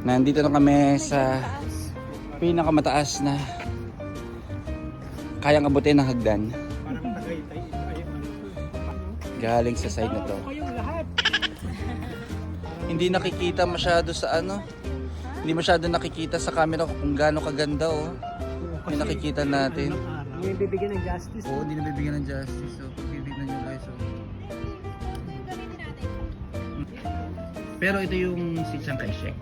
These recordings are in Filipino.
Nandito na kami sa pinakamataas na kayang abutin ng hagdan. Galing sa side na to. Hindi nakikita masyado sa ano. Hindi masyado nakikita sa camera kung gaano kaganda oh. Yung nakikita natin. Hindi bibigyan ng justice. Oo, hindi na bibigyan ng justice. So, bibigyan nyo guys. Oh. Pero ito yung si Chiang Kai-shek.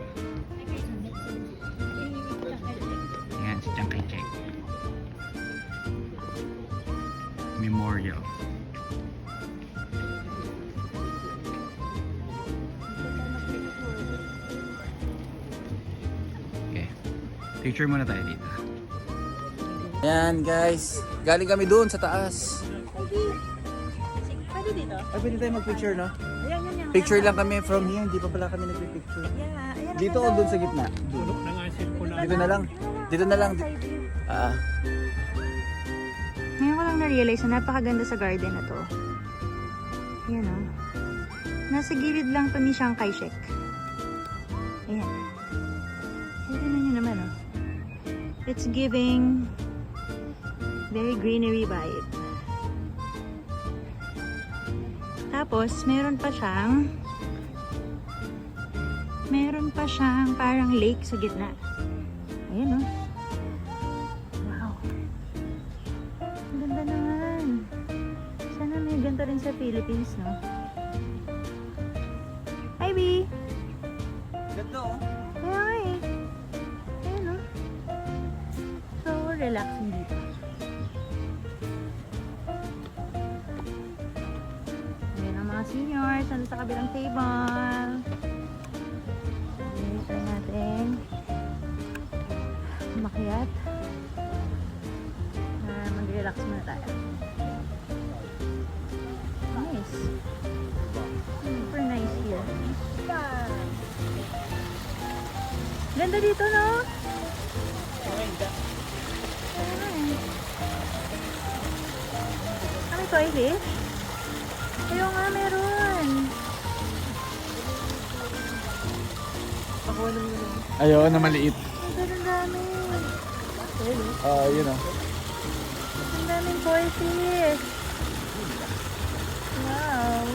Ayan, si Chiang Kai-shek. Memorial. Okay. Picture muna tayo dito. Ayan guys. Galing kami doon sa taas. Pwede dito? Ay, pwede tayo mag-picture, no? Ayan, yan. Picture lang kami from here. Hindi pa pala kami nagpipicture. Yeah, ayan. Dito o doon sa gitna? Doon. Dito na lang. Dito na lang. Ngayon ko lang na-realize na napakaganda sa garden na to. Ayan o. Nasa gilid lang to ni Chiang Kai-shek. Ayan. Tignan nyo naman o. It's giving very greenery vibe. Tapos, meron pa siyang parang lake sa gitna. Ayan o. Wow. Ang ganda naman. Sana may ganito rin sa Philippines, no? Hi, B! Ganda oh. Kaya nga eh. Ayan o. So, relaxing dito. Ayan ang mga seniors. Nandun sa kabilang table. Okay, try natin umakyat. Mag-relax muna tayo. Nice. Super nice here. Ganda dito, no? May toy fish? Ayaw nga, meron. Ayaw na maliit. Ang dami. Yun oh. Ang daming toy fish. Wow.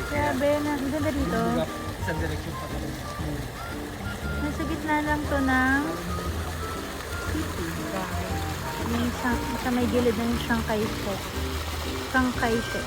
Grabe, ang ganda dito. Isang direksyon pa kami. Nasa gitna lang to ng may sa may gilid ng Chiang Kai-shek. Chiang Kai-shek.